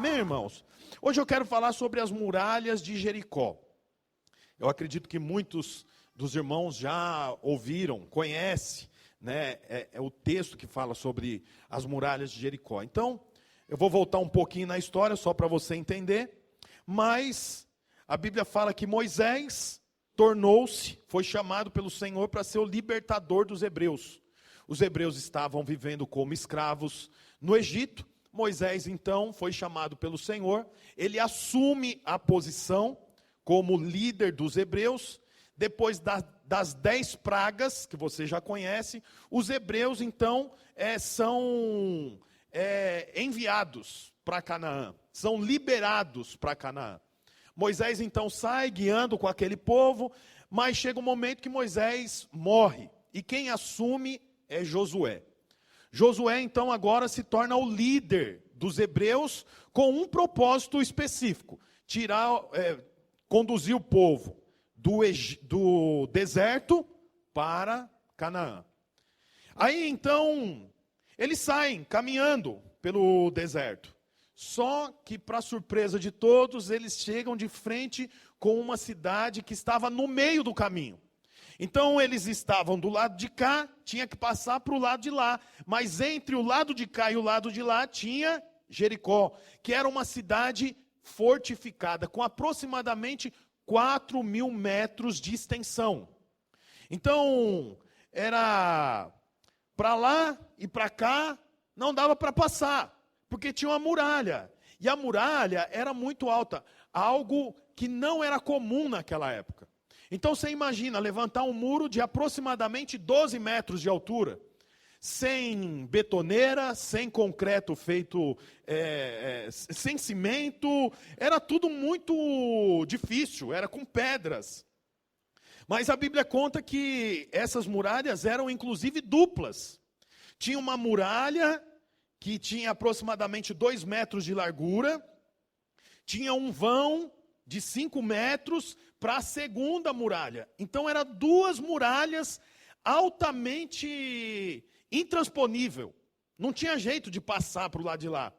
Amém, irmãos? Hoje eu quero falar sobre as muralhas de Jericó. Eu acredito que muitos dos irmãos já ouviram, conhecem, né? É o texto que fala sobre as muralhas de Jericó. Então, eu vou voltar um pouquinho na história, só para você entender. Mas a Bíblia fala que Moisés foi chamado pelo Senhor para ser o libertador dos hebreus. Os hebreus estavam vivendo como escravos no Egito. Moisés, então, foi chamado pelo Senhor. Ele assume a posição como líder dos hebreus. Depois das 10 pragas, que você já conhece, os hebreus, então, são enviados para Canaã. São liberados para Canaã. Moisés, então, sai guiando com aquele povo, mas chega um momento que Moisés morre. E quem assume é Josué. Josué, então, agora se torna o líder dos hebreus com um propósito específico. Conduzir o povo do deserto para Canaã. Aí, então, eles saem caminhando pelo deserto. Só que, para surpresa de todos, eles chegam de frente com uma cidade que estava no meio do caminho. Então eles estavam do lado de cá, tinha que passar para o lado de lá. Mas entre o lado de cá e o lado de lá tinha Jericó, que era uma cidade fortificada, com aproximadamente 4.000 metros de extensão. Então, era para lá e para cá, não dava para passar, porque tinha uma muralha. E a muralha era muito alta, algo que não era comum naquela época. Então você imagina levantar um muro de aproximadamente 12 metros de altura, sem betoneira, sem concreto feito, sem cimento, era tudo muito difícil, era com pedras. Mas a Bíblia conta que essas muralhas eram inclusive duplas. Tinha uma muralha que tinha aproximadamente 2 metros de largura, tinha um vão de 5 metros para a segunda muralha. Então, eram 2 muralhas altamente intransponível. Não tinha jeito de passar para o lado de lá.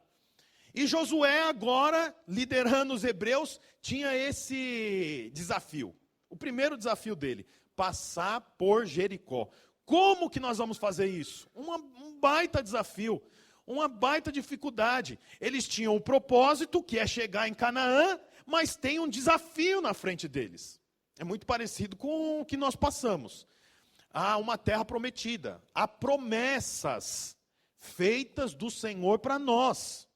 E Josué, agora, liderando os hebreus, tinha esse desafio. O primeiro desafio dele, passar por Jericó. Como que nós vamos fazer isso? Um baita desafio, uma baita dificuldade. Eles tinham o propósito, que é chegar em Canaã, mas tem um desafio na frente deles. É muito parecido com o que nós passamos. Há uma terra prometida. Há promessas feitas do Senhor para nós.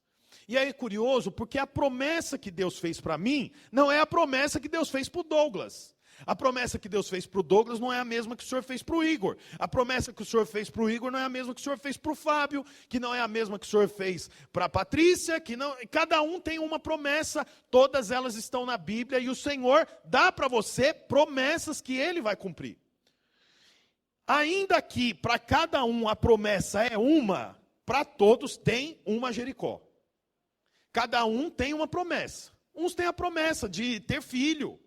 E aí é curioso, porque a promessa que Deus fez para mim, não é a promessa que Deus fez para o Douglas. A promessa que Deus fez para o Douglas não é a mesma que o Senhor fez para o Igor. A promessa que o Senhor fez para o Igor não é a mesma que o Senhor fez para o Fábio, que não é a mesma que o Senhor fez para a Patrícia, que não. Cada um tem uma promessa, todas elas estão na Bíblia, e o Senhor dá para você promessas que Ele vai cumprir. Ainda que para cada um a promessa é uma, para todos tem uma Jericó. Cada um tem uma promessa. Uns têm a promessa de ter filho.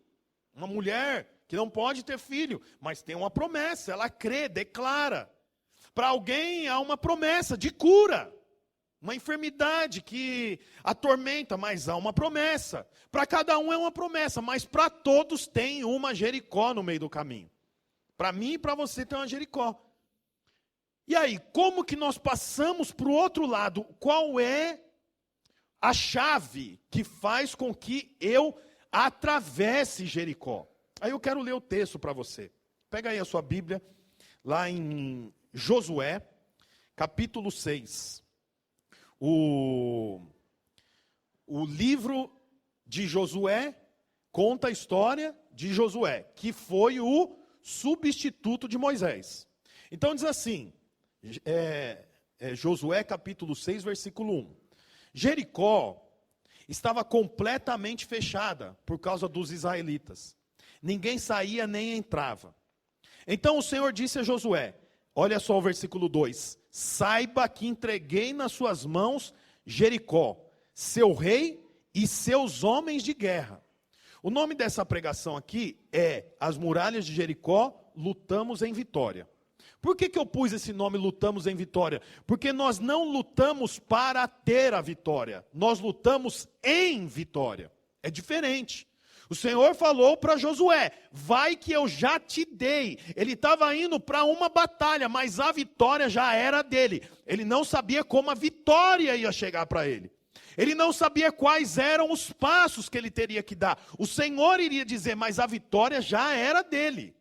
Uma mulher que não pode ter filho, mas tem uma promessa, ela crê, declara. Para alguém há uma promessa de cura, uma enfermidade que atormenta, mas há uma promessa. Para cada um é uma promessa, mas para todos tem uma Jericó no meio do caminho. Para mim e para você tem uma Jericó. E aí, como que nós passamos para o outro lado? Qual é a chave que faz com que eu atravesse Jericó? Aí eu quero ler o texto para você. Pega aí a sua Bíblia, lá em Josué, capítulo 6. O livro de Josué conta a história de Josué, que foi o substituto de Moisés. Então diz assim, Josué capítulo 6, versículo 1. Jericó estava completamente fechada por causa dos israelitas. Ninguém saía nem entrava. Então o Senhor disse a Josué, olha só o versículo 2. Saiba que entreguei nas suas mãos Jericó, seu rei e seus homens de guerra. O nome dessa pregação aqui é As Muralhas de Jericó, lutamos em vitória. Por que eu pus esse nome Lutamos em Vitória? Porque nós não lutamos para ter a vitória, nós lutamos em vitória. É diferente. O Senhor falou para Josué, vai que eu já te dei. Ele estava indo para uma batalha, mas a vitória já era dele. Ele não sabia como a vitória ia chegar para ele. Ele não sabia quais eram os passos que ele teria que dar. O Senhor iria dizer, mas a vitória já era dele.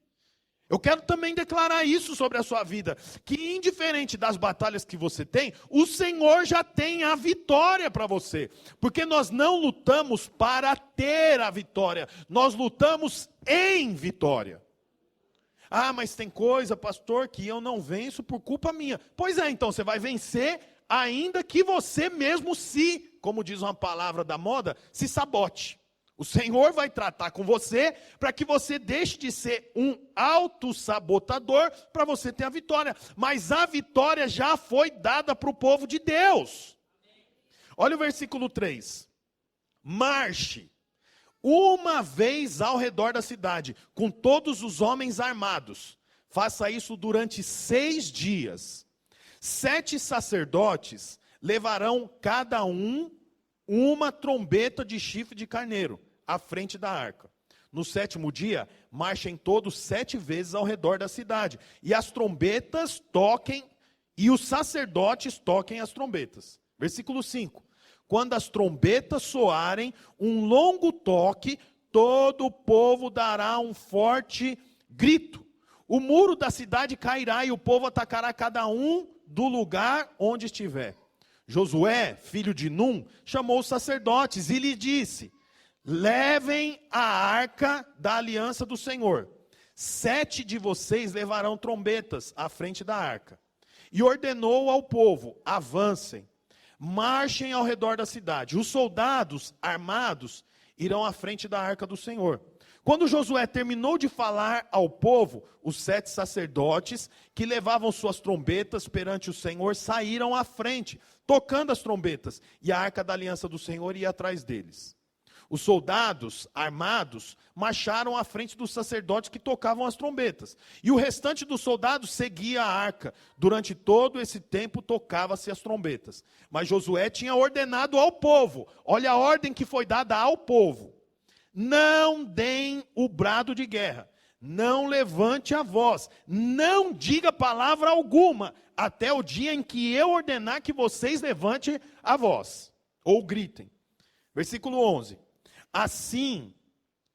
Eu quero também declarar isso sobre a sua vida, que indiferente das batalhas que você tem, o Senhor já tem a vitória para você. Porque nós não lutamos para ter a vitória, nós lutamos em vitória. Ah, mas tem coisa, pastor, que eu não venço por culpa minha. Pois é, então você vai vencer, ainda que você mesmo como diz uma palavra da moda, se sabote. O Senhor vai tratar com você para que você deixe de ser um autossabotador para você ter a vitória. Mas a vitória já foi dada para o povo de Deus. Olha o versículo 3. Marche uma vez ao redor da cidade, com todos os homens armados. Faça isso durante 6 dias. 7 sacerdotes levarão cada um uma trombeta de chifre de carneiro à frente da arca. No 7º dia, marchem todos 7 vezes ao redor da cidade. E as trombetas toquem, e os sacerdotes toquem as trombetas. Versículo 5. Quando as trombetas soarem um longo toque, todo o povo dará um forte grito. O muro da cidade cairá e o povo atacará cada um do lugar onde estiver. Josué, filho de Num, chamou os sacerdotes e lhe disse, levem a arca da aliança do Senhor. 7 de vocês levarão trombetas à frente da arca. E ordenou ao povo, avancem, marchem ao redor da cidade. Os soldados armados irão à frente da arca do Senhor. Quando Josué terminou de falar ao povo, os 7 sacerdotes que levavam suas trombetas perante o Senhor saíram à frente, tocando as trombetas, e a arca da aliança do Senhor ia atrás deles. Os soldados armados marcharam à frente dos sacerdotes que tocavam as trombetas, e o restante dos soldados seguia a arca. Durante todo esse tempo tocava-se as trombetas. Mas Josué tinha ordenado ao povo, olha a ordem que foi dada ao povo: não deem o brado de guerra, não levante a voz, não diga palavra alguma, até o dia em que eu ordenar que vocês levantem a voz, ou gritem. Versículo 11. Assim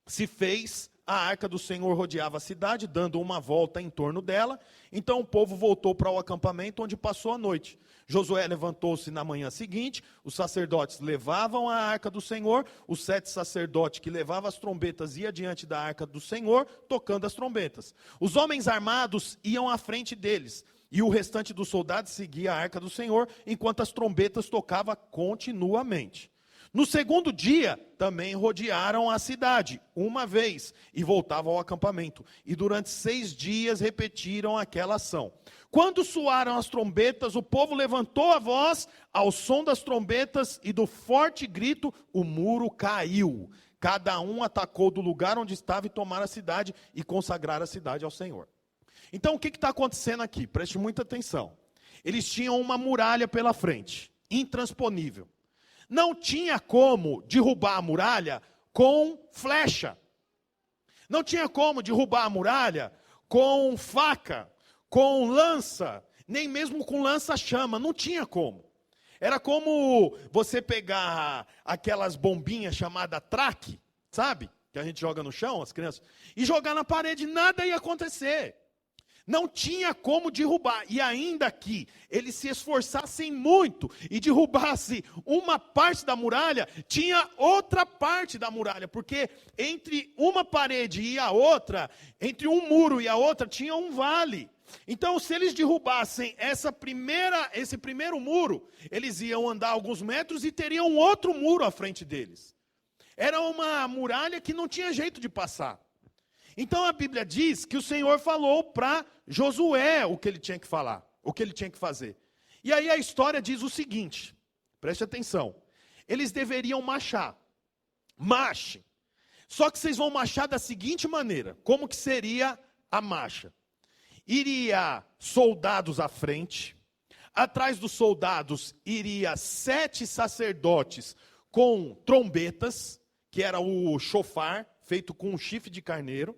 se fez, a arca do Senhor rodeava a cidade, dando uma volta em torno dela. Então o povo voltou para o acampamento, onde passou a noite. Josué levantou-se na manhã seguinte, os sacerdotes levavam a arca do Senhor, os 7 sacerdotes que levavam as trombetas iam diante da arca do Senhor, tocando as trombetas. Os homens armados iam à frente deles, e o restante dos soldados seguia a arca do Senhor, enquanto as trombetas tocavam continuamente. No 2º dia, também rodearam a cidade, uma vez, e voltavam ao acampamento. E durante 6 dias repetiram aquela ação. Quando soaram as trombetas, o povo levantou a voz, ao som das trombetas e do forte grito, o muro caiu. Cada um atacou do lugar onde estava e tomaram a cidade e consagraram a cidade ao Senhor. Então o que está acontecendo aqui? Preste muita atenção. Eles tinham uma muralha pela frente, intransponível. Não tinha como derrubar a muralha com flecha. Não tinha como derrubar a muralha com faca, com lança, nem mesmo com lança-chama. Não tinha como. Era como você pegar aquelas bombinhas chamadas traque, sabe? Que a gente joga no chão, as crianças, e jogar na parede, nada ia acontecer. Não tinha como derrubar, e ainda que eles se esforçassem muito e derrubassem uma parte da muralha, tinha outra parte da muralha, porque entre uma parede e a outra, entre um muro e a outra, tinha um vale. Então, se eles derrubassem esse primeiro muro, eles iam andar alguns metros e teriam um outro muro à frente deles. Era uma muralha que não tinha jeito de passar. Então a Bíblia diz que o Senhor falou para Josué o que ele tinha que falar, o que ele tinha que fazer. E aí a história diz o seguinte, preste atenção, eles deveriam marchar, marche. Só que vocês vão marchar da seguinte maneira, como que seria a marcha? iria soldados à frente. Atrás dos soldados iria 7 sacerdotes com trombetas, que era o chofar, feito com um chifre de carneiro.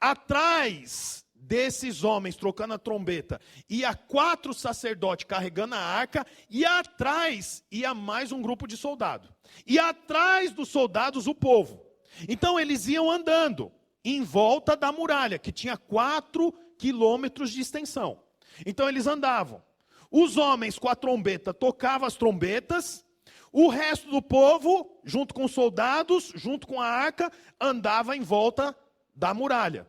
Atrás desses homens trocando a trombeta, ia 4 sacerdotes carregando a arca, e atrás ia mais um grupo de soldados. E atrás dos soldados o povo. Então eles iam andando em volta da muralha, que tinha 4 quilômetros de extensão. Então eles andavam. Os homens com a trombeta tocavam as trombetas, o resto do povo, junto com os soldados, junto com a arca, andava em volta da muralha.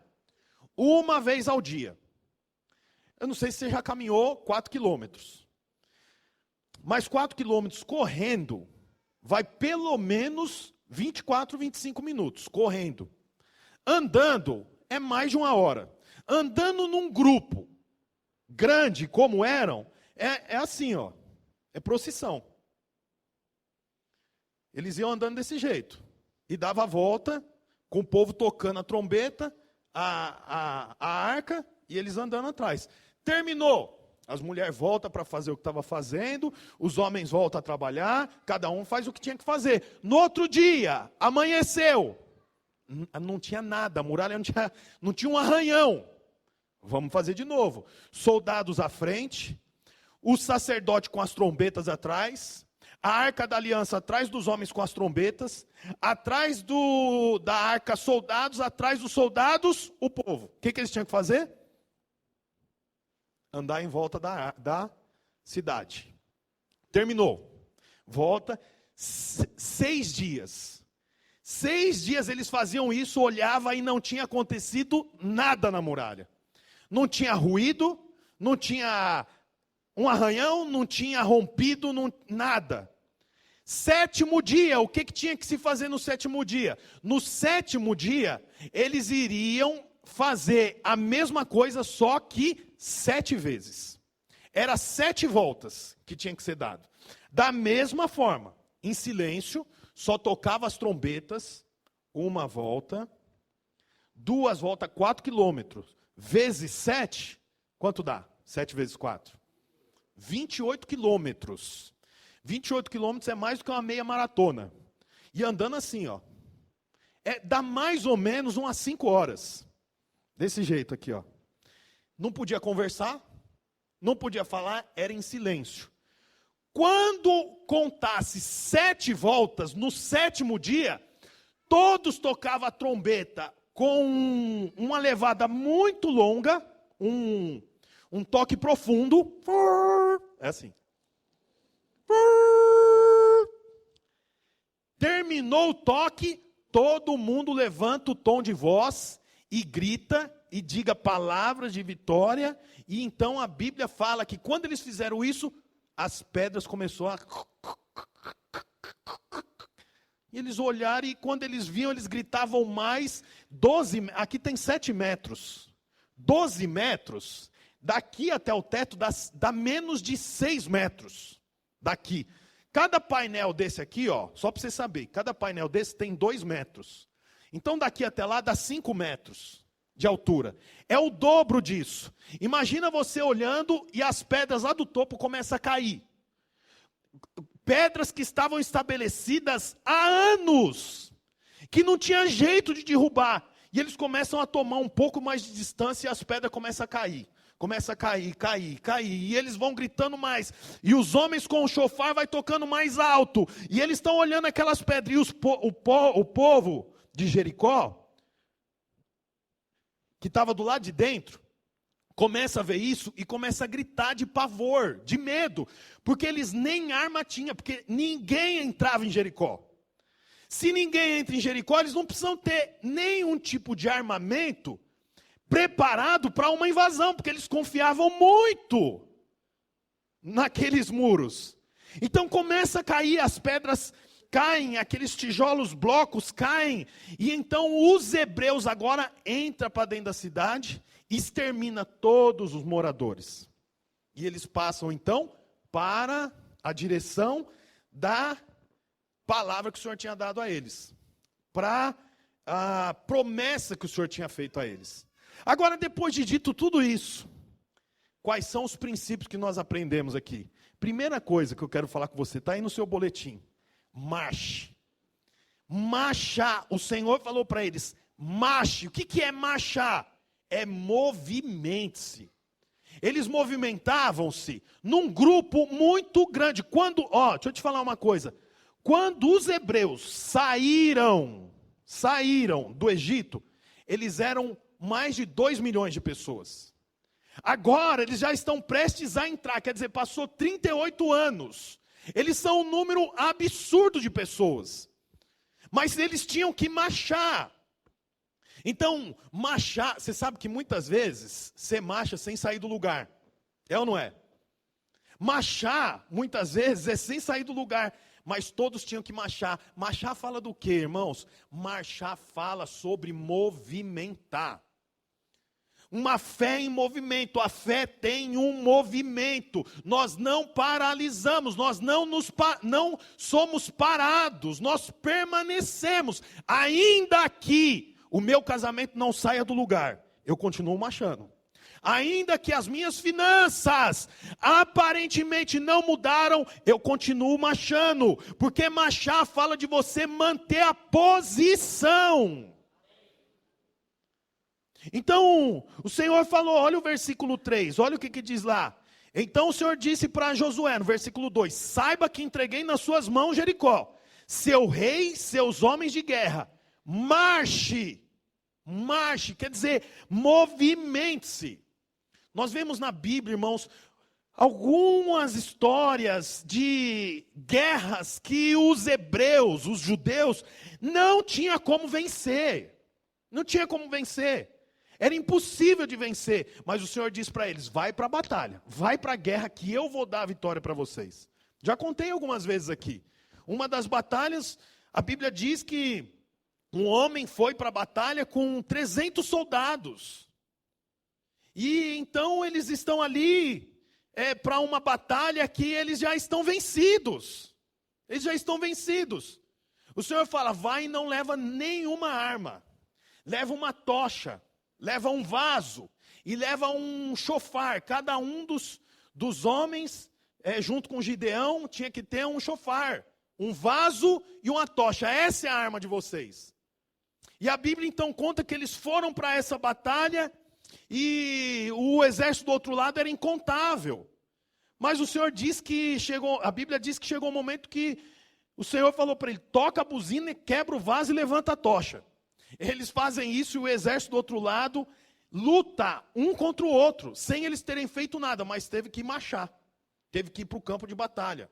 Uma vez ao dia. Eu não sei se você já caminhou 4 quilômetros. Mas 4 quilômetros correndo, vai pelo menos 24, 25 minutos, correndo. Andando, é mais de 1 hora. Andando num grupo grande, como eram, é assim, ó, é procissão. Eles iam andando desse jeito. E dava a volta, com o povo tocando a trombeta, a arca, e eles andando atrás. Terminou. As mulheres voltam para fazer o que estava fazendo, os homens voltam a trabalhar, cada um faz o que tinha que fazer. No outro dia, amanheceu. Não tinha nada, a muralha não tinha um arranhão. Vamos fazer de novo. Soldados à frente, o sacerdote com as trombetas atrás, a arca da aliança atrás dos homens com as trombetas, atrás da arca soldados, atrás dos soldados o povo. O que eles tinham que fazer? Andar em volta da cidade. Terminou. Volta 6 dias. 6 dias eles faziam isso, olhava e não tinha acontecido nada na muralha. Não tinha ruído, não tinha um arranhão, não tinha rompido, nada. 7º dia, o que tinha que se fazer no 7º dia? No 7º dia, eles iriam fazer a mesma coisa, só que 7 vezes. Era 7 voltas que tinha que ser dado. Da mesma forma, em silêncio, só tocava as trombetas, 1 volta, 2 voltas, 4 quilômetros, vezes 7, quanto dá? 7 vezes 4? 28 quilômetros. 28 quilômetros é mais do que uma meia maratona. E andando assim, ó. Dá mais ou menos umas 5 horas. Desse jeito aqui, ó. Não podia conversar, não podia falar, era em silêncio. Quando contasse 7 voltas, no 7º dia, todos tocavam a trombeta com uma levada muito longa, um toque profundo. É assim. Terminou o toque, todo mundo levanta o tom de voz e grita e diga palavras de vitória. E então a Bíblia fala que quando eles fizeram isso, as pedras começaram a... E eles olharam e quando eles viam, eles gritavam mais. 12, aqui tem 7 metros. 12 metros, daqui até o teto dá menos de 6 metros. Daqui. Cada painel desse aqui, ó, só para você saber, cada painel desse tem 2 metros. Então daqui até lá dá 5 metros de altura. É o dobro disso. Imagina você olhando e as pedras lá do topo começam a cair. Pedras que estavam estabelecidas há anos, que não tinha jeito de derrubar. E eles começam a tomar um pouco mais de distância e as pedras começam a cair. Começa a cair. E eles vão gritando mais. E os homens com o chofar vai tocando mais alto. E eles estão olhando aquelas pedras. E o povo de Jericó, que estava do lado de dentro, começa a ver isso e começa a gritar de pavor, de medo. Porque eles nem arma tinham, porque ninguém entrava em Jericó. Se ninguém entra em Jericó, eles não precisam ter nenhum tipo de armamento preparado para uma invasão, porque eles confiavam muito naqueles muros. Então começa a cair, as pedras caem, aqueles tijolos, blocos caem, e então os hebreus agora entram para dentro da cidade, extermina todos os moradores. E eles passam então para a direção da palavra que o Senhor tinha dado a eles, para a promessa que o Senhor tinha feito a eles. Agora, depois de dito tudo isso, quais são os princípios que nós aprendemos aqui? Primeira coisa que eu quero falar com você, está aí no seu boletim. Marche. Marchar. O Senhor falou para eles, marche. O que é marchar? É movimente-se. Eles movimentavam-se num grupo muito grande. Deixa eu te falar uma coisa. Quando os hebreus saíram do Egito, eles eram mais de 2 milhões de pessoas. Agora eles já estão prestes a entrar, quer dizer, passou 38 anos. Eles são um número absurdo de pessoas. Mas eles tinham que marchar. Então, marchar, você sabe que muitas vezes você marcha sem sair do lugar. É ou não é? Marchar, muitas vezes, é sem sair do lugar. Mas todos tinham que marchar. Marchar fala do quê, irmãos? Marchar fala sobre movimentar. Uma fé em movimento. A fé tem um movimento. Nós não paralisamos, nós não somos parados, nós permanecemos. Ainda que o meu casamento não saia do lugar, eu continuo marchando. Ainda que as minhas finanças aparentemente não mudaram, eu continuo marchando. Porque marchar fala de você manter a posição. Então, o Senhor falou, olha o versículo 3, olha o que diz lá. Então o Senhor disse para Josué, no versículo 2, saiba que entreguei nas suas mãos Jericó, seu rei, seus homens de guerra, marche, quer dizer, movimente-se. Nós vemos na Bíblia, irmãos, algumas histórias de guerras que os hebreus, os judeus, não tinham como vencer. Não tinha como vencer. Era impossível de vencer. Mas o Senhor disse para eles, vai para a batalha, vai para a guerra que eu vou dar a vitória para vocês. Já contei algumas vezes aqui. Uma das batalhas, a Bíblia diz que um homem foi para a batalha com 300 soldados. E então eles estão ali para uma batalha que eles já estão vencidos. Eles já estão vencidos. O Senhor fala, vai e não leva nenhuma arma. Leva uma tocha, leva um vaso e leva um chofar. Cada um dos homens, junto com Gideão, tinha que ter um chofar. Um vaso e uma tocha. Essa é a arma de vocês. E a Bíblia então conta que eles foram para essa batalha e o exército do outro lado era incontável. Mas o Senhor diz que a Bíblia diz que chegou um momento que o Senhor falou para ele, toca a buzina, quebra o vaso e levanta a tocha. Eles fazem isso e o exército do outro lado luta um contra o outro, sem eles terem feito nada, mas teve que marchar, teve que ir para o campo de batalha.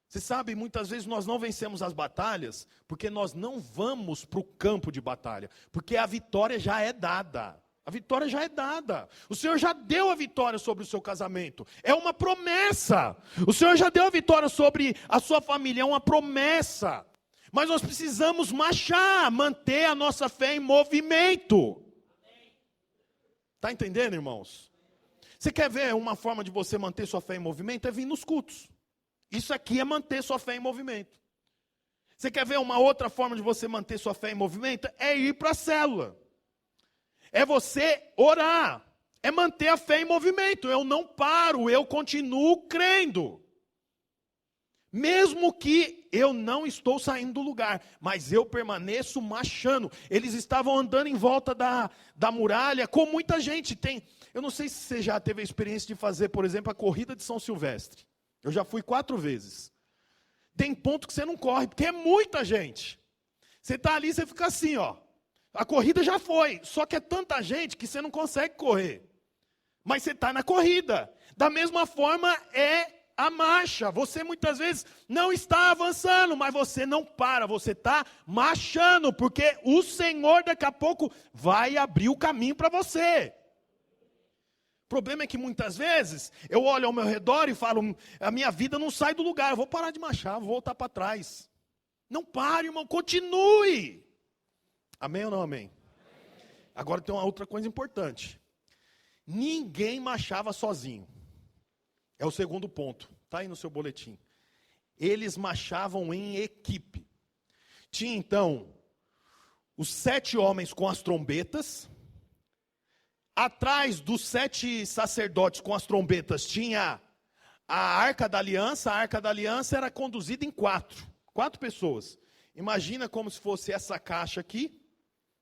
Você sabe, muitas vezes nós não vencemos as batalhas, porque nós não vamos para o campo de batalha, porque a vitória já é dada. A vitória já é dada. O Senhor já deu a vitória sobre o seu casamento. É uma promessa. O Senhor já deu a vitória sobre a sua família. É uma promessa. Mas nós precisamos marchar, manter a nossa fé em movimento. Está entendendo, irmãos? Você quer ver uma forma de você manter sua fé em movimento? É vir nos cultos. Isso aqui é manter sua fé em movimento. Você quer ver uma outra forma de você manter sua fé em movimento? É ir para a célula. É você orar. É manter a fé em movimento. Eu não paro, eu continuo crendo. Mesmo que eu não estou saindo do lugar, mas eu permaneço marchando. Eles estavam andando em volta da muralha com muita gente. Eu não sei se você já teve a experiência de fazer, por exemplo, a corrida de São Silvestre. Eu já fui 4 vezes. Tem ponto que você não corre, porque é muita gente. Você está ali, você fica assim, ó. A corrida já foi, só que é tanta gente que você não consegue correr. Mas você está na corrida. Da mesma forma é a marcha. Você muitas vezes não está avançando, mas você não para, você está marchando, porque o Senhor daqui a pouco vai abrir o caminho para você. O problema é que muitas vezes eu olho ao meu redor e falo, a minha vida não sai do lugar, eu vou parar de marchar, vou voltar para trás. Não pare, irmão, continue. Amém ou não amém? Agora tem uma outra coisa importante. Ninguém marchava sozinho. É o segundo ponto. Está aí no seu boletim. Eles marchavam em equipe. Tinha então os 7 homens com as trombetas. Atrás dos 7 sacerdotes com as trombetas tinha a Arca da Aliança. A Arca da Aliança era conduzida em 4 pessoas. Imagina como se fosse essa caixa aqui,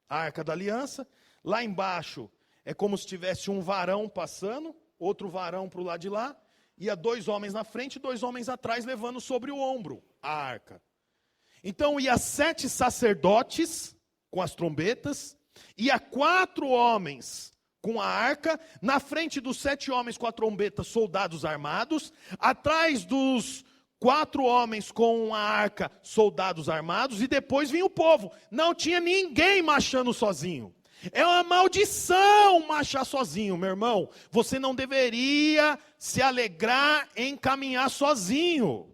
a Arca da Aliança. Lá embaixo é como se tivesse um varão passando, outro varão para o lado de lá. Ia 2 homens na frente e 2 homens atrás levando sobre o ombro a arca. Então ia 7 sacerdotes com as trombetas, ia 4 homens com a arca, na frente dos 7 homens com a trombeta, soldados armados, atrás dos 4 homens com a arca, soldados armados, e depois vinha o povo. Não tinha ninguém marchando sozinho. É uma maldição marchar sozinho, meu irmão. Você não deveria se alegrar em caminhar sozinho.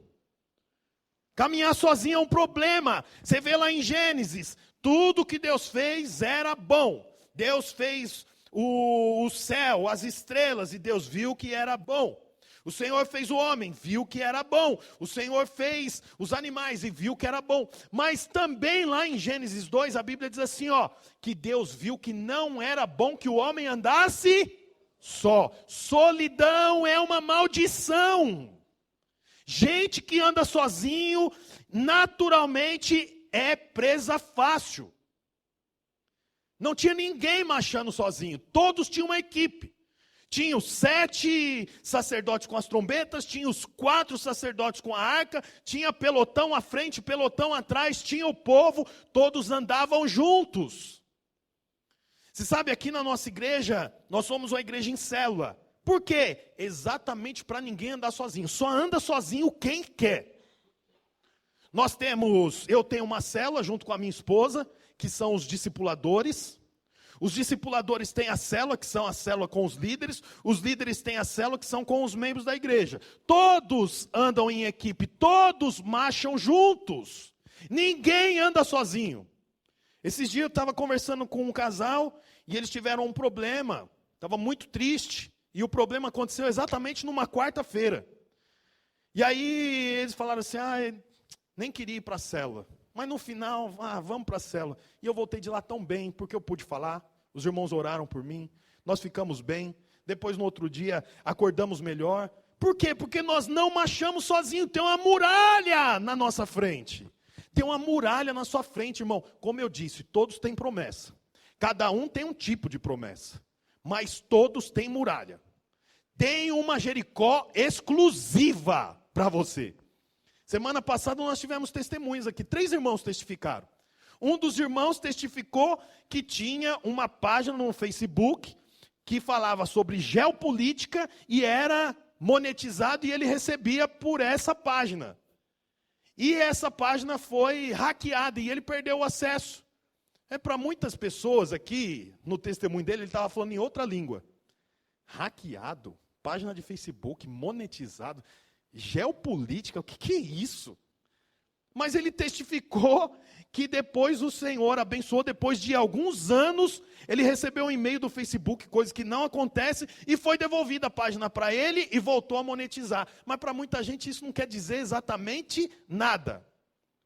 Caminhar sozinho é um problema. Você vê lá em Gênesis, tudo que Deus fez era bom. Deus fez o céu, as estrelas, e Deus viu que era bom. O Senhor fez o homem, viu que era bom. O Senhor fez os animais e viu que era bom. Mas também lá em Gênesis 2, a Bíblia diz assim, que Deus viu que não era bom que o homem andasse só. Solidão é uma maldição. Gente que anda sozinho, naturalmente é presa fácil. Não tinha ninguém marchando sozinho, todos tinham uma equipe. Tinha os 7 sacerdotes com as trombetas, tinha os 4 sacerdotes com a arca, tinha pelotão à frente, pelotão atrás, tinha o povo, todos andavam juntos. Você sabe, aqui na nossa igreja, nós somos uma igreja em célula. Por quê? Exatamente para ninguém andar sozinho. Só anda sozinho quem quer. Eu tenho uma célula junto com a minha esposa, que são os discipuladores. Os discipuladores têm a célula, que são a célula com os líderes têm a célula, que são com os membros da igreja. Todos andam em equipe, todos marcham juntos. Ninguém anda sozinho. Esses dias eu estava conversando com um casal, e eles tiveram um problema, estava muito triste, e o problema aconteceu exatamente numa quarta-feira. E aí eles falaram assim, nem queria ir para a célula. Mas no final, vamos para a célula. E eu voltei de lá tão bem, porque eu pude falar. Os irmãos oraram por mim. Nós ficamos bem. Depois, no outro dia, acordamos melhor. Por quê? Porque nós não marchamos sozinhos. Tem uma muralha na nossa frente. Tem uma muralha na sua frente, irmão. Como eu disse, todos têm promessa. Cada um tem um tipo de promessa. Mas todos têm muralha. Tem uma Jericó exclusiva para você. Semana passada nós tivemos testemunhos aqui, 3 irmãos testificaram. Um dos irmãos testificou que tinha uma página no Facebook que falava sobre geopolítica e era monetizado e ele recebia por essa página. E essa página foi hackeada e ele perdeu o acesso. Para muitas pessoas aqui, no testemunho dele, ele estava falando em outra língua. Hackeado? Página de Facebook, monetizado? Geopolítica, o que é isso? Mas ele testificou que depois o Senhor abençoou, depois de alguns anos, ele recebeu um e-mail do Facebook, coisa que não acontece, e foi devolvida a página para ele e voltou a monetizar. Mas para muita gente isso não quer dizer exatamente nada.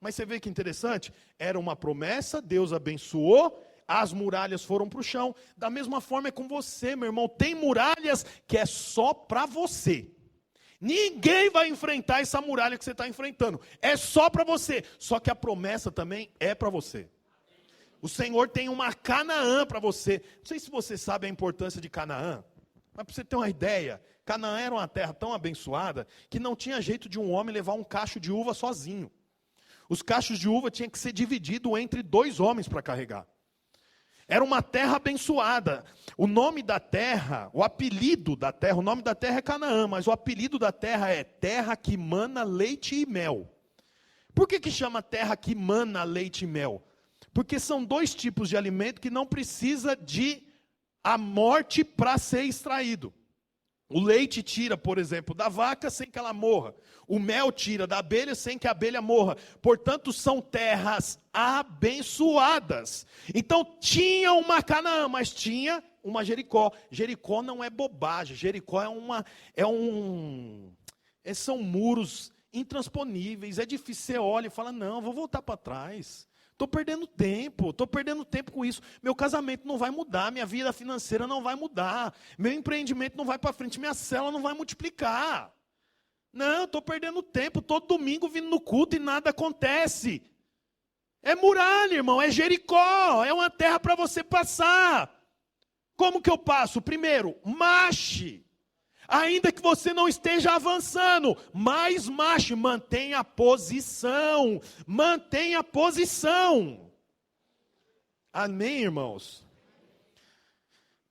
Mas você vê que interessante? Era uma promessa, Deus abençoou, as muralhas foram para o chão. Da mesma forma é com você, meu irmão. Tem muralhas que é só para você. Ninguém vai enfrentar essa muralha que você está enfrentando. É só para você. Só que a promessa também é para você. O Senhor tem uma Canaã para você. Não sei se você sabe a importância de Canaã. Mas para você ter uma ideia, Canaã era uma terra tão abençoada que não tinha jeito de um homem levar um cacho de uva sozinho. Os cachos de uva tinham que ser divididos entre 2 homens para carregar. Era uma terra abençoada. O nome da terra, o apelido da terra, o nome da terra é Canaã, mas o apelido da terra é terra que mana leite e mel. Por que chama terra que mana leite e mel? Porque são 2 tipos de alimento que não precisa de a morte para ser extraído. O leite tira, por exemplo, da vaca sem que ela morra. O mel tira da abelha sem que a abelha morra. Portanto, são terras abençoadas. Então, tinha uma Canaã, mas tinha uma Jericó. Jericó não é bobagem. Jericó são muros intransponíveis. É difícil, você olha e fala, não, vou voltar para trás. Estou perdendo tempo com isso. Meu casamento não vai mudar, minha vida financeira não vai mudar, meu empreendimento não vai para frente, minha célula não vai multiplicar. Não, estou perdendo tempo, todo domingo vindo no culto e nada acontece. É muralha, irmão, é Jericó, é uma terra para você passar. Como que eu passo? Primeiro, marche. Ainda que você não esteja avançando, mas marche, mantenha a posição. Mantenha a posição. Amém, irmãos?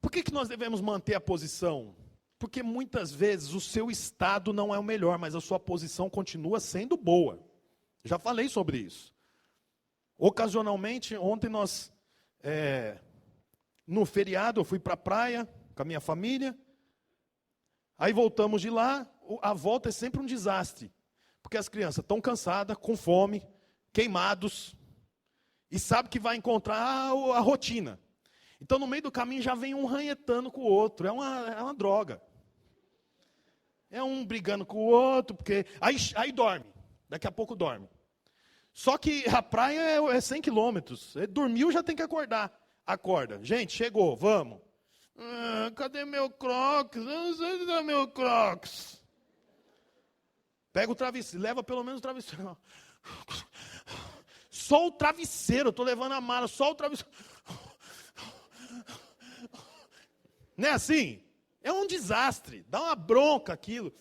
Por que nós devemos manter a posição? Porque muitas vezes o seu estado não é o melhor, mas a sua posição continua sendo boa. Já falei sobre isso. Ocasionalmente, ontem no feriado, eu fui para a praia com a minha família. Aí voltamos de lá, a volta é sempre um desastre. Porque as crianças estão cansadas, com fome, queimados, e sabe que vai encontrar a rotina. Então no meio do caminho já vem um ranhetando com o outro, é uma droga. É um brigando com o outro, porque aí dorme, daqui a pouco dorme. Só que a praia é 100 quilômetros, dormiu já tem que acordar. Acorda, gente, chegou, vamos. Cadê meu Crocs? Eu não sei se é meu Crocs. Pega o travesseiro, leva pelo menos o travesseiro. Só o travesseiro, eu estou levando a mala, só o travesseiro. Não é assim? É um desastre, dá uma bronca aquilo.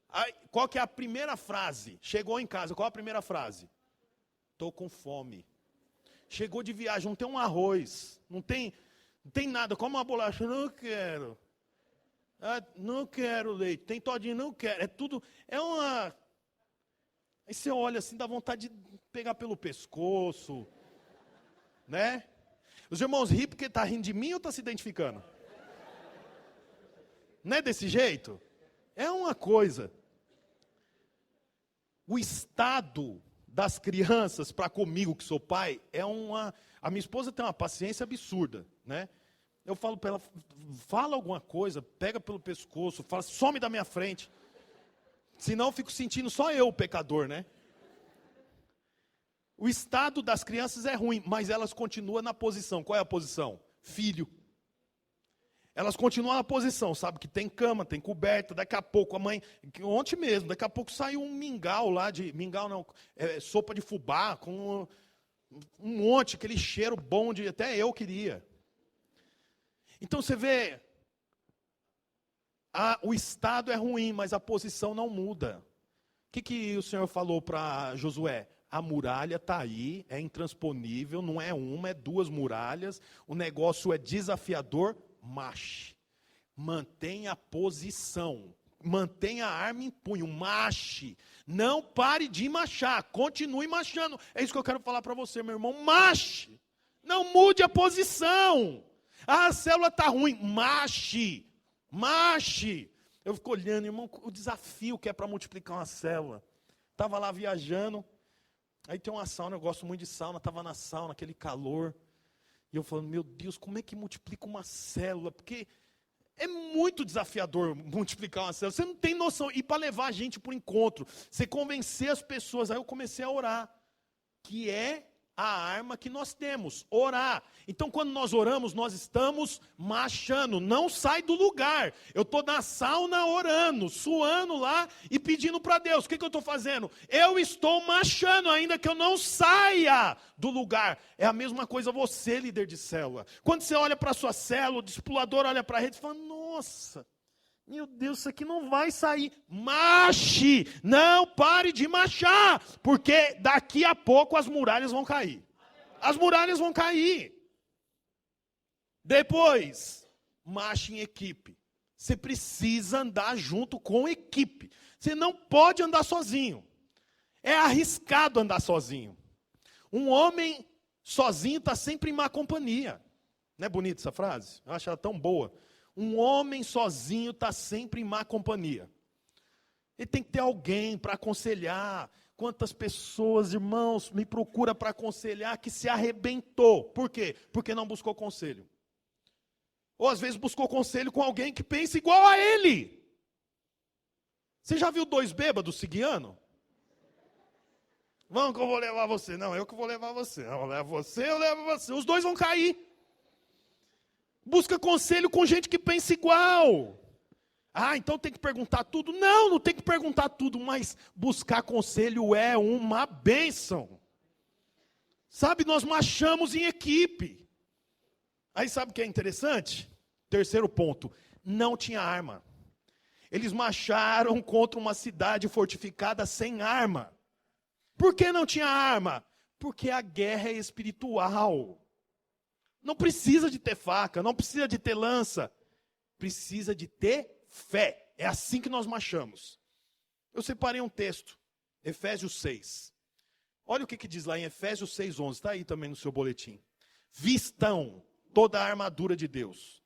Aí, qual que é a primeira frase? Chegou em casa, qual a primeira frase? Estou com fome. Chegou de viagem, não tem um arroz, não tem nada, como uma bolacha, não quero. Não quero leite, tem todinho, não quero. É tudo, Aí você olha assim, dá vontade de pegar pelo pescoço, né? Os irmãos riem porque está rindo de mim ou está se identificando? Não é desse jeito? É uma coisa. O estado das crianças para comigo, que sou pai, a minha esposa tem uma paciência absurda, né? Eu falo para ela, fala alguma coisa, pega pelo pescoço, fala, some da minha frente. Senão eu fico sentindo só eu o pecador, né? O estado das crianças é ruim, mas elas continuam na posição. Qual é a posição? Filho. Elas continuam na posição, sabe que tem cama, tem coberta, daqui a pouco a mãe, ontem mesmo, daqui a pouco saiu um mingau lá, sopa de fubá, com um monte, aquele cheiro bom, até eu queria. Então você vê, o estado é ruim, mas a posição não muda. O que o Senhor falou para Josué? A muralha está aí, é intransponível, não é uma, é duas muralhas, o negócio é desafiador, marche, mantenha a posição, mantenha a arma em punho, marche, não pare de marchar, continue marchando. É isso que eu quero falar para você, meu irmão, marche, não mude a posição. A célula está ruim, marche. Eu fico olhando, irmão, o desafio que é para multiplicar uma célula. Estava lá viajando, aí tem uma sauna, eu gosto muito de sauna, estava na sauna, aquele calor. E eu falando, meu Deus, como é que multiplica uma célula? Porque é muito desafiador multiplicar uma célula. Você não tem noção. E para levar a gente para o encontro, você convencer as pessoas. Aí eu comecei a orar, que é a arma que nós temos, orar. Então quando nós oramos, nós estamos marchando, não sai do lugar. Eu estou na sauna orando, suando lá e pedindo para Deus. O que eu estou fazendo? Eu estou marchando, ainda que eu não saia do lugar. É a mesma coisa você, líder de célula. Quando você olha para a sua célula, o discipulador olha para a rede e fala, nossa, meu Deus, isso aqui não vai sair. Marche, não pare de marchar, porque daqui a pouco as muralhas vão cair. As muralhas vão cair. Depois, marche em equipe. Você precisa andar junto com equipe. Você não pode andar sozinho. É arriscado andar sozinho. Um homem sozinho está sempre em má companhia. Não é bonita essa frase? Eu acho ela tão boa. Um homem sozinho está sempre em má companhia. Ele tem que ter alguém para aconselhar. Quantas pessoas, irmãos, me procura para aconselhar que se arrebentou. Por quê? Porque não buscou conselho. Ou às vezes buscou conselho com alguém que pensa igual a ele. Você já viu dois bêbados se guiando? Vamos que eu vou levar você. Não, eu que vou levar você. Não, eu levo você, eu levo você. Os dois vão cair. Busca conselho com gente que pensa igual. Ah, então tem que perguntar tudo? Não, não tem que perguntar tudo, mas buscar conselho é uma bênção. Sabe, nós marchamos em equipe. Aí sabe o que é interessante? Terceiro ponto, não tinha arma. Eles marcharam contra uma cidade fortificada sem arma. Por que não tinha arma? Porque a guerra é espiritual. Não precisa de ter faca, não precisa de ter lança. Precisa de ter fé. É assim que nós marchamos. Eu separei um texto, Efésios 6. Olha o que diz lá em Efésios 6:11. Está aí também no seu boletim. Vistam toda a armadura de Deus.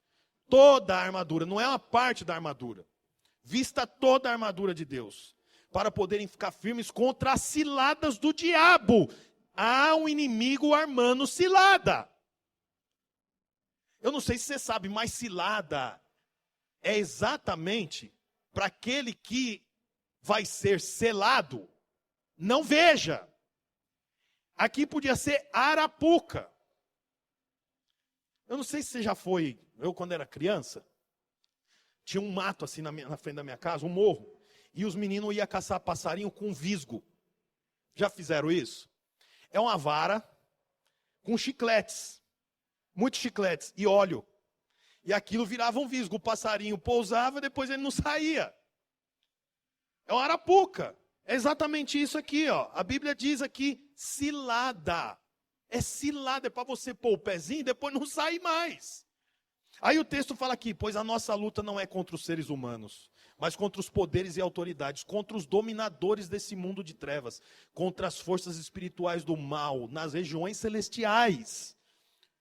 Toda a armadura, não é uma parte da armadura. Vista toda a armadura de Deus, para poderem ficar firmes contra as ciladas do diabo. Há um inimigo armando cilada. Eu não sei se você sabe, mas cilada é exatamente para aquele que vai ser selado. Não veja. Aqui podia ser arapuca. Eu não sei se você já foi, eu quando era criança, tinha um mato assim na frente da minha casa, um morro, e os meninos iam caçar passarinho com visgo. Já fizeram isso? É uma vara com chicletes, muitos chicletes, e óleo. E aquilo virava um visgo, o passarinho pousava, depois ele não saía. É uma arapuca. É exatamente isso aqui, ó. A Bíblia diz aqui, cilada. É cilada, é para você pôr o pezinho e depois não sair mais. Aí o texto fala aqui, pois a nossa luta não é contra os seres humanos, mas contra os poderes e autoridades, contra os dominadores desse mundo de trevas, contra as forças espirituais do mal, nas regiões celestiais.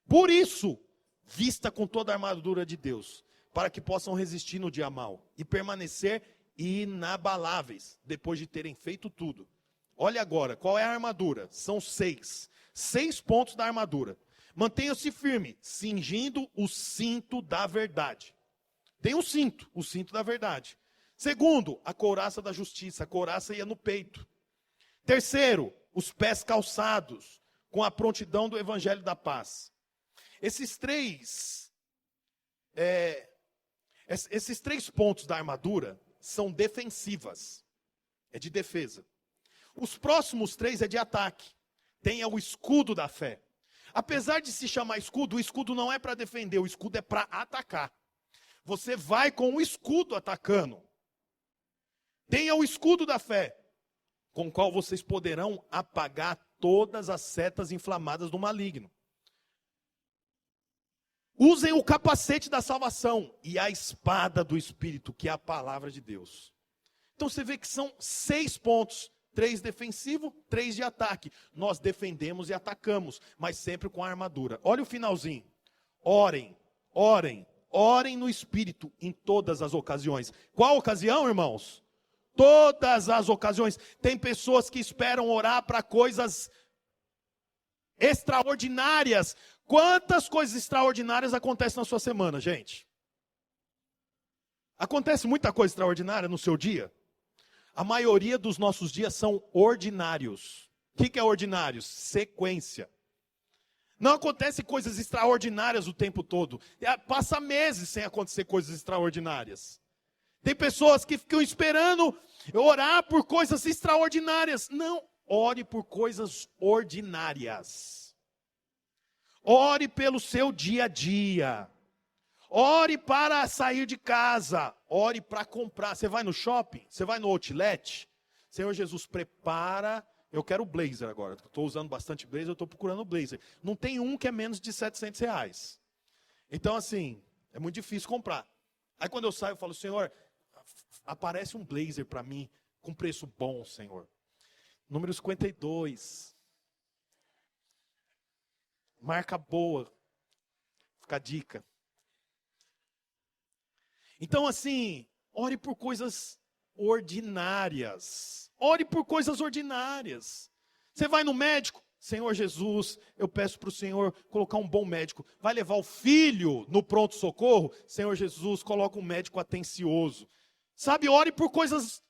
Por isso, vista com toda a armadura de Deus, para que possam resistir no dia mau e permanecer inabaláveis, depois de terem feito tudo. Olha agora, qual é a armadura? São 6 pontos da armadura. Mantenha-se firme, cingindo o cinto da verdade. Tem o cinto da verdade. Segundo, a couraça da justiça, a couraça ia no peito. Terceiro, os pés calçados, com a prontidão do evangelho da paz. Esses três pontos da armadura são defensivas, é de defesa. Os próximos 3 é de ataque. Tenha o escudo da fé. Apesar de se chamar escudo, o escudo não é para defender, o escudo é para atacar. Você vai com o escudo atacando. Tenha o escudo da fé, com o qual vocês poderão apagar todas as setas inflamadas do maligno. Usem o capacete da salvação e a espada do Espírito, que é a palavra de Deus. Então você vê que são 6 pontos. 3 defensivo, 3 de ataque. Nós defendemos e atacamos, mas sempre com a armadura. Olha o finalzinho. Orem no Espírito em todas as ocasiões. Qual ocasião, irmãos? Todas as ocasiões. Tem pessoas que esperam orar para coisas extraordinárias. Quantas coisas extraordinárias acontecem na sua semana, gente? Acontece muita coisa extraordinária no seu dia? A maioria dos nossos dias são ordinários. O que é ordinários? Sequência. Não acontece coisas extraordinárias o tempo todo. Passa meses sem acontecer coisas extraordinárias. Tem pessoas que ficam esperando orar por coisas extraordinárias. Não, ore por coisas ordinárias. Ore pelo seu dia a dia. Ore para sair de casa, ore para comprar. Você vai no shopping, você vai no outlet. Senhor Jesus, prepara. Eu quero blazer agora. Estou usando bastante blazer, eu estou procurando blazer. Não tem um que é menos de R$700. Então, assim, é muito difícil comprar. Aí quando eu saio, eu falo, Senhor, aparece um blazer para mim, com preço bom, Senhor. Número 52. Marca boa. Fica a dica. Então, assim, ore por coisas ordinárias. Ore por coisas ordinárias. Você vai no médico, Senhor Jesus, eu peço para o Senhor colocar um bom médico. Vai levar o filho no pronto-socorro, Senhor Jesus, coloca um médico atencioso. Sabe, ore por coisas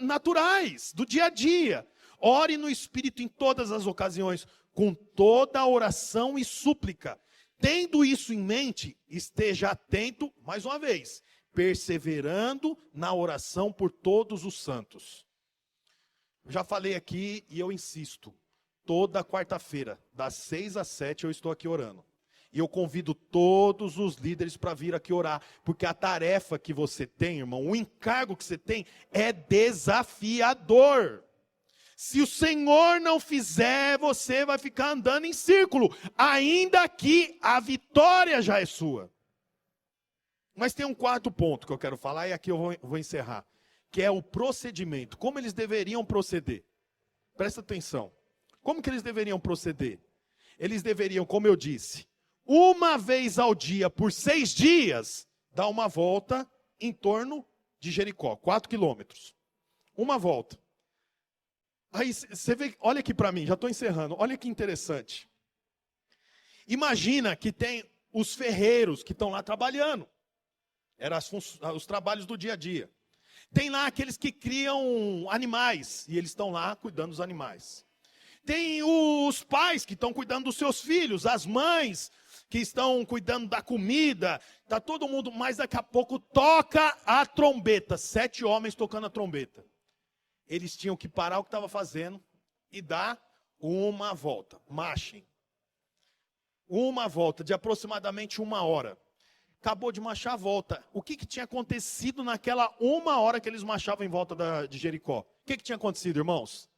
naturais, do dia a dia. Ore no Espírito em todas as ocasiões, com toda oração e súplica. Tendo isso em mente, esteja atento, mais uma vez, perseverando na oração por todos os santos. Eu já falei aqui e eu insisto, toda quarta-feira, das 6 às 7, eu estou aqui orando. E eu convido todos os líderes para vir aqui orar, porque a tarefa que você tem, irmão, o encargo que você tem é desafiador. Se o Senhor não fizer, você vai ficar andando em círculo, ainda que a vitória já é sua. Mas tem um quarto ponto que eu quero falar, e aqui eu vou encerrar, que é o procedimento, como eles deveriam proceder. Presta atenção, como que eles deveriam proceder? Eles deveriam, como eu disse, uma vez ao dia, por 6 dias, dar uma volta em torno de Jericó, 4 quilômetros. Uma volta. Aí você vê, olha aqui para mim, já estou encerrando, olha que interessante. Imagina que tem os ferreiros que estão lá trabalhando. Eram os trabalhos do dia a dia. Tem lá aqueles que criam animais, e eles estão lá cuidando dos animais. Tem os pais que estão cuidando dos seus filhos, as mães que estão cuidando da comida, está todo mundo, mas daqui a pouco toca a trombeta, 7 homens tocando a trombeta. Eles tinham que parar o que estava fazendo e dar uma volta, marchem. Uma volta de aproximadamente 1 hora. Acabou de marchar a volta. O que tinha acontecido naquela 1 hora que eles marchavam em volta de Jericó? O que tinha acontecido, irmãos?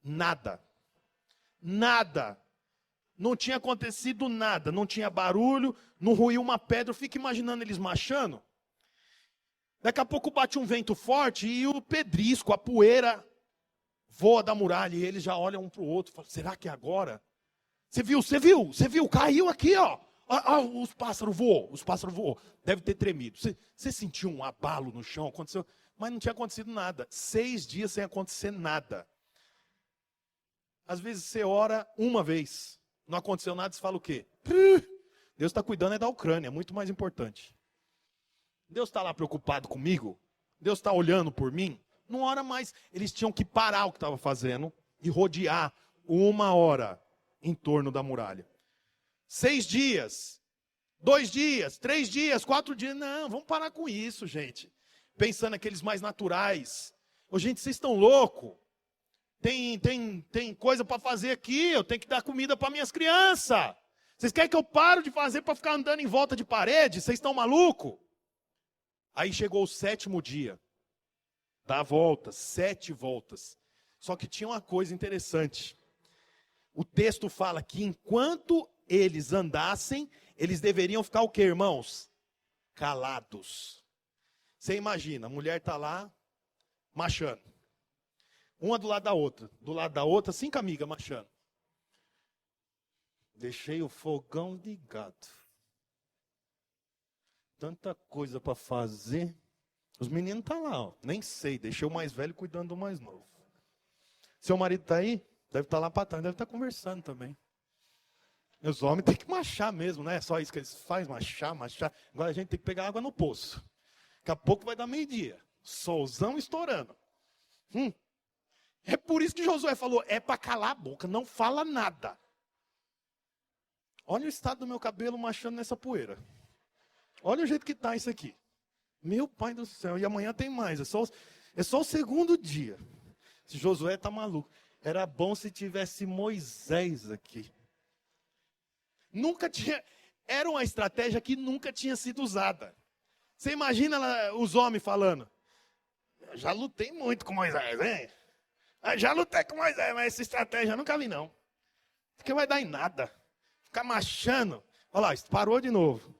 Nada. Nada. Não tinha acontecido nada, não tinha barulho, não ruiu uma pedra. Eu fico imaginando eles marchando. Daqui a pouco bate um vento forte e o pedrisco, a poeira, voa da muralha. E eles já olham um para o outro e falam, será que é agora? Você viu? Caiu aqui, ó. Os pássaros voou. Deve ter tremido. Você sentiu um abalo no chão? Aconteceu, mas não tinha acontecido nada. 6 dias sem acontecer nada. Às vezes você ora uma vez. Não aconteceu nada, você fala o quê? Deus está cuidando é da Ucrânia, muito mais importante. Deus está lá preocupado comigo? Deus está olhando por mim? Não ora mais. Eles tinham que parar o que estavam fazendo e rodear 1 hora em torno da muralha. 6 dias, 2 dias, 3 dias, 4 dias. Não, vamos parar com isso, gente. Pensando naqueles mais naturais. Ô, gente, vocês estão loucos? Tem coisa para fazer aqui, eu tenho que dar comida para minhas crianças. Vocês querem que eu pare de fazer para ficar andando em volta de parede? Vocês estão malucos? Aí chegou o 7º dia. Dá a volta, 7 voltas. Só que tinha uma coisa interessante. O texto fala que enquanto eles andassem, eles deveriam ficar o quê, irmãos? Calados. Você imagina, a mulher está lá, marchando. Uma do lado da outra, 5 amigas marchando. Deixei o fogão ligado. Tanta coisa para fazer. Os meninos estão lá, ó. Nem sei, deixei o mais velho cuidando do mais novo. Seu marido está aí? Deve estar lá para trás, deve estar conversando também. Os homens têm que marchar mesmo, né? É só isso que eles fazem, marchar. Agora a gente tem que pegar água no poço. Daqui a pouco vai dar meio-dia. Solzão estourando. É por isso que Josué falou, é para calar a boca, não fala nada. Olha o estado do meu cabelo marchando nessa poeira. Olha o jeito que está isso aqui. Meu pai do céu, e amanhã tem mais, é só o 2º dia. Esse Josué está maluco. Era bom se tivesse Moisés aqui. Era uma estratégia que nunca tinha sido usada. Você imagina os homens falando, eu já lutei muito com Moisés, hein? Já lutei com Moisés, mas essa estratégia eu nunca vi, não. Porque vai dar em nada. Ficar marchando. Olha lá, parou de novo.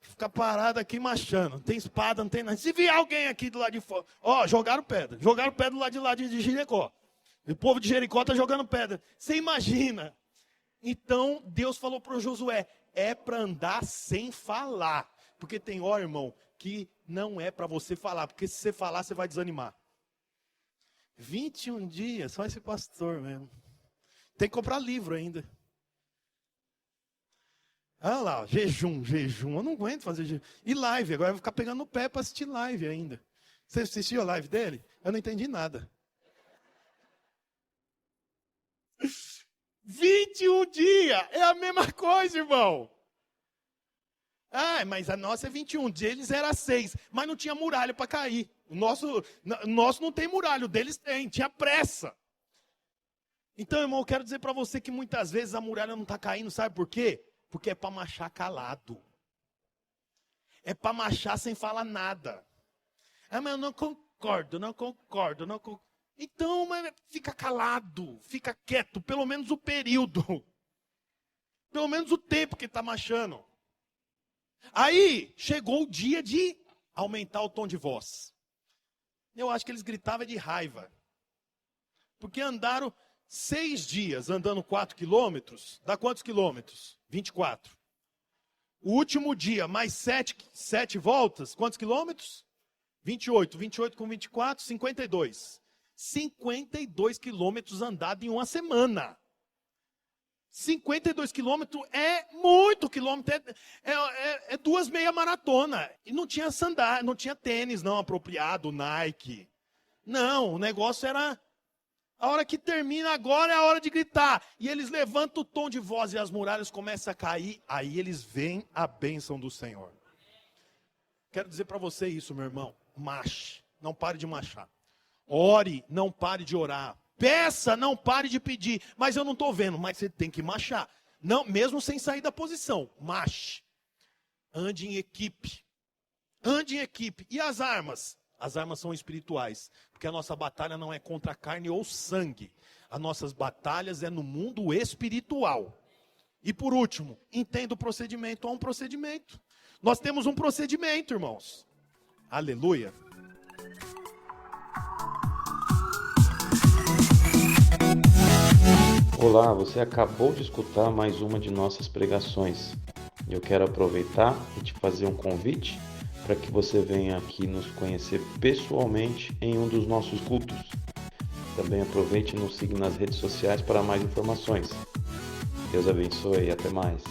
Ficar parado aqui marchando. Não tem espada, não tem nada. Se vier alguém aqui do lado de fora. Ó, jogaram pedra. Jogaram pedra do lado de lá de Jericó. O povo de Jericó está jogando pedra. Você imagina. Então, Deus falou para o Josué, é para andar sem falar. Porque tem hora, irmão, que não é para você falar. Porque se você falar, você vai desanimar. 21 dias, só esse pastor mesmo. Tem que comprar livro ainda. Olha lá, jejum. Eu não aguento fazer jejum. E live, agora eu vou ficar pegando no pé para assistir live ainda. Você assistiu a live dele? Eu não entendi nada. 21 dias, é a mesma coisa, irmão. Ah, mas a nossa é 21, deles era 6, mas não tinha muralha para cair. O nosso não tem muralha, o deles tem, tinha pressa. Então, irmão, eu quero dizer para você que muitas vezes a muralha não está caindo, sabe por quê? Porque é para marchar calado. É para marchar sem falar nada. Ah, mas eu não concordo. Então, mas fica calado, fica quieto, pelo menos o período. Pelo menos o tempo que está marchando. Aí, chegou o dia de aumentar o tom de voz. Eu acho que eles gritavam de raiva. Porque andaram 6 dias, andando 4 quilômetros. Dá quantos quilômetros? 24. O último dia, mais 7 voltas, quantos quilômetros? 28. 28 com 24, 52. 52 quilômetros andados em uma semana. 52 quilômetros é muito quilômetro, é 2 meia maratona. E não tinha sandália, não tinha tênis não apropriado, Nike. Não, o negócio era, a hora que termina agora é a hora de gritar. E eles levantam o tom de voz e as muralhas começam a cair, aí eles veem a bênção do Senhor. Quero dizer para você isso, meu irmão, marche, não pare de marchar. Ore, não pare de orar. Peça, não pare de pedir. Mas eu não estou vendo, mas você tem que marchar. Não, mesmo sem sair da posição, marche. Ande em equipe. Ande em equipe. E as armas? As armas são espirituais. Porque a nossa batalha não é contra carne ou sangue. As nossas batalhas é no mundo espiritual. E por último, entenda o procedimento. Há um procedimento. Nós temos um procedimento, irmãos. Aleluia. Olá, você acabou de escutar mais uma de nossas pregações. Eu quero aproveitar e te fazer um convite para que você venha aqui nos conhecer pessoalmente em um dos nossos cultos. Também aproveite e nos siga nas redes sociais para mais informações. Deus abençoe e até mais.